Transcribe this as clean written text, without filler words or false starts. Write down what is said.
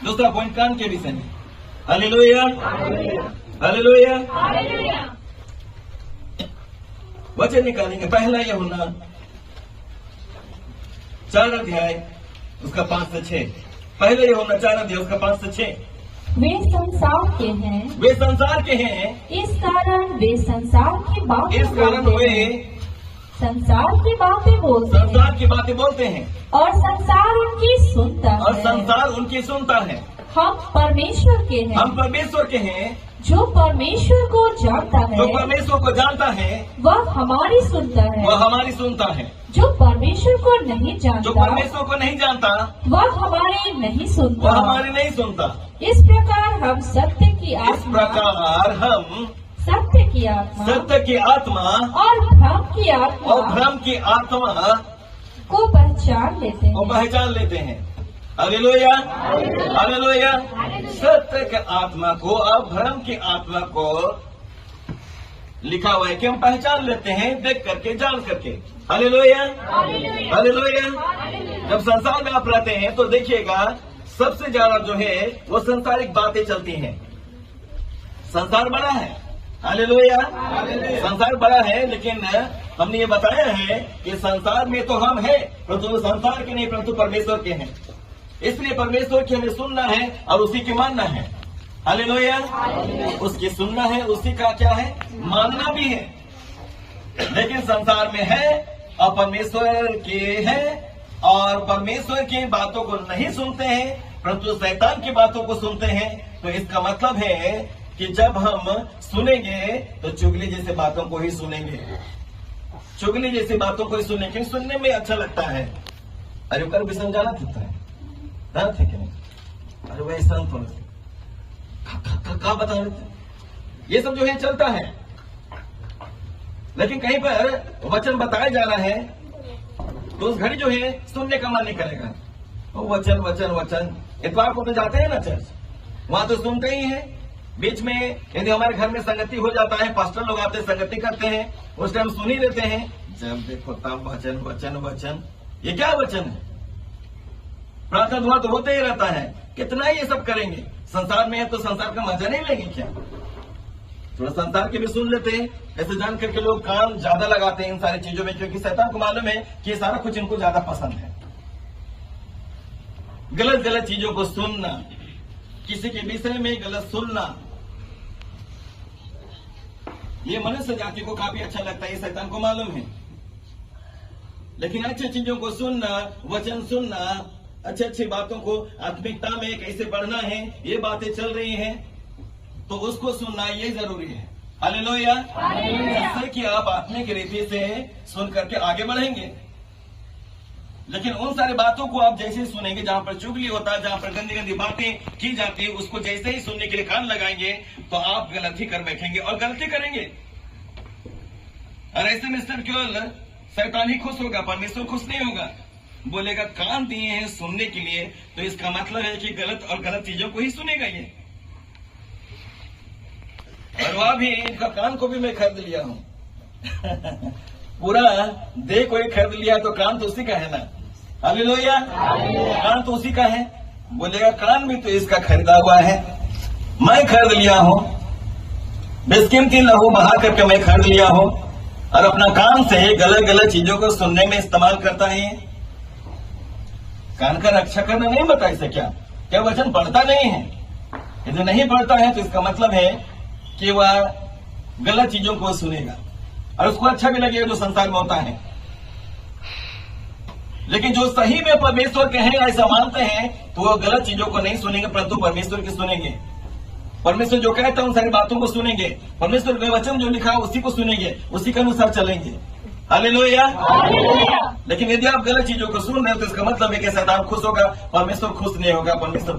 दूसरा पॉइंट कान के विषय में। Hallelujah, hallelujah. वचन निकालेंगे पहला यूहन्ना 4 अध्याय उसका 5 से 6। पहले यूहन्ना 4 अध्याय उसका 5 से 6। वे संसार के हैं, वे संसार के हैं, इस कारण वे संसार की बातें इस कारण बोलते वे हैं। संसार की बातें बोलते हैं संसार की बातें बोलते हैं और संसार उनकी सुनता और है। संसार उनकी सुनता है। हम परमेश्वर के हैं, हम परमेश्वर के हैं, जो परमेश्वर को जानता जो है परमेश्वर को जानता है वह हमारी सुनता है। वह हमारी सुनता है। जो परमेश्वर को नहीं जो जानता परमेश्वर को नहीं जानता वह हमारी नहीं वह सुनता। हमारी नहीं सुनता। इस प्रकार हम सत्य की इस आत्मा, प्रकार हम सत्य की आत्मा सत्य की आत्मा और भ्रम की और आत्मा भ्रम की आत्मा को पहचान लेते को हैं। पहचान लेते हैं। Hallelujah, hallelujah. सत्य की आत्मा को और भ्रम की आत्मा को लिखा हुआ है कि हम पहचान लेते हैं देख करके, जान करके। Hallelujah, hallelujah. जब संसार में आप रहते हैं तो देखिएगा सबसे ज्यादा जो है वो संसारिक बातें चलती हैं। संसार बड़ा है, हालेलुया। संसार बड़ा है, लेकिन हमने ये बताया है कि संसार में तो हम हैं, परंतु संसार के नहीं, परंतु परमेश्वर के हैं। इसलिए परमेश्वर की हमें सुनना है और उसी की मानना है। हालेलुया। उसकी सुनना है, उसी का क्या है, मानना भी है। लेकिन संसार में है और परमेश्वर के है और परमेश्वर की बातों को नहीं सुनते हैं, परंतु शैतान की बातों को सुनते हैं। तो इसका मतलब है कि जब हम सुनेंगे तो चुगली जैसी बातों को ही सुनेंगे। चुगली जैसी बातों को ही सुनेंगे, सुनने में अच्छा लगता है। अरे कर भी समझाना होता है ठीक है। अरे वह संत बता रहे थे, ये सब जो है चलता है। लेकिन कहीं पर वचन बताया जा रहा है तो उस घड़ी जो है सुनने का मन नहीं करेगा। तो वचन वचन वचन, इतवार को तो जाते हैं ना चर्च, वहां तो सुनते ही हैं। बीच में यदि हमारे घर में संगति हो जाता है, पास्टर लोग आते संगति करते हैं, उस टाइम सुन ही लेते हैं। जब देखो तब वचन वचन वचन, ये क्या वचन है? प्रार्थना दुआ तो होते ही रहता है, कितना ये सब करेंगे। संसार में है तो संसार का मजा नहीं लेंगे क्या? थोड़ा संसार के भी सुन लेते हैं। ऐसे जान करके लोग काम ज्यादा लगाते हैं इन सारी चीजों में, क्योंकि शैतान को मालूम है कि ये सारा कुछ इनको ज्यादा पसंद है। गलत गलत चीजों को सुनना, किसी के विषय में गलत सुनना, ये मनुष्य जाति को काफी अच्छा लगता है, ये शैतान को मालूम है। लेकिन अच्छी चीजों को सुनना, वचन सुनना, अच्छी अच्छी बातों को आत्मिकता में कैसे बढ़ना है, ये बातें चल रही हैं, तो उसको सुनना ये जरूरी है। हालेलुया। जिससे कि आप आत्मिक रीति से सुन करके आगे बढ़ेंगे। लेकिन उन सारी बातों को आप जैसे सुनेंगे, जहां पर चुगली होता है, जहां पर गंदी गंदी बातें की जाती है, उसको जैसे ही सुनने के लिए कान लगाएंगे तो आप गलती कर बैठेंगे और गलती करेंगे। और ऐसे में सिर्फ केवल शैतान ही खुश होगा, परमेश्वर खुश नहीं होगा। बोलेगा कान दिए हैं सुनने के लिए, तो इसका मतलब है कि गलत और गलत चीजों को ही सुनेगा ये। और वह भी इनका कान को भी मैं खरीद लिया हूं पूरा देह को ही खरीद लिया, तो कान तो उसी का है ना। हालेलुया। कान तो उसी का है। बोलेगा कान भी तो इसका खरीदा हुआ है, मैं खरीद लिया हूं, बेशकीमती लहू बहा करके मैं खरीद लिया हूं। और अपना कान से गलत गलत चीजों को सुनने में इस्तेमाल करता है। कान का रक्षा करना नहीं बता इसे क्या वचन पढ़ता नहीं है? यदि नहीं पढ़ता है तो इसका मतलब है कि वह गलत चीजों को सुनेगा और उसको अच्छा भी लगेगा जो संसार में होता है। लेकिन जो सही में परमेश्वर के हैं, ऐसा मानते हैं, तो वो गलत चीजों को नहीं सुनेंगे, परंतु परमेश्वर की सुनेंगे। परमेश्वर जो कहता है उन सारी बातों को सुनेंगे। परमेश्वर के वचन जो लिखा है उसी को सुनेंगे, उसी के अनुसार चलेंगे। हालेलुया। लेकिन यदि आप गलत चीजों को सुन रहे हो तो इसका मतलब है कि शैतान खुश होगा, परमेश्वर खुश नहीं होगा। परमेश्वर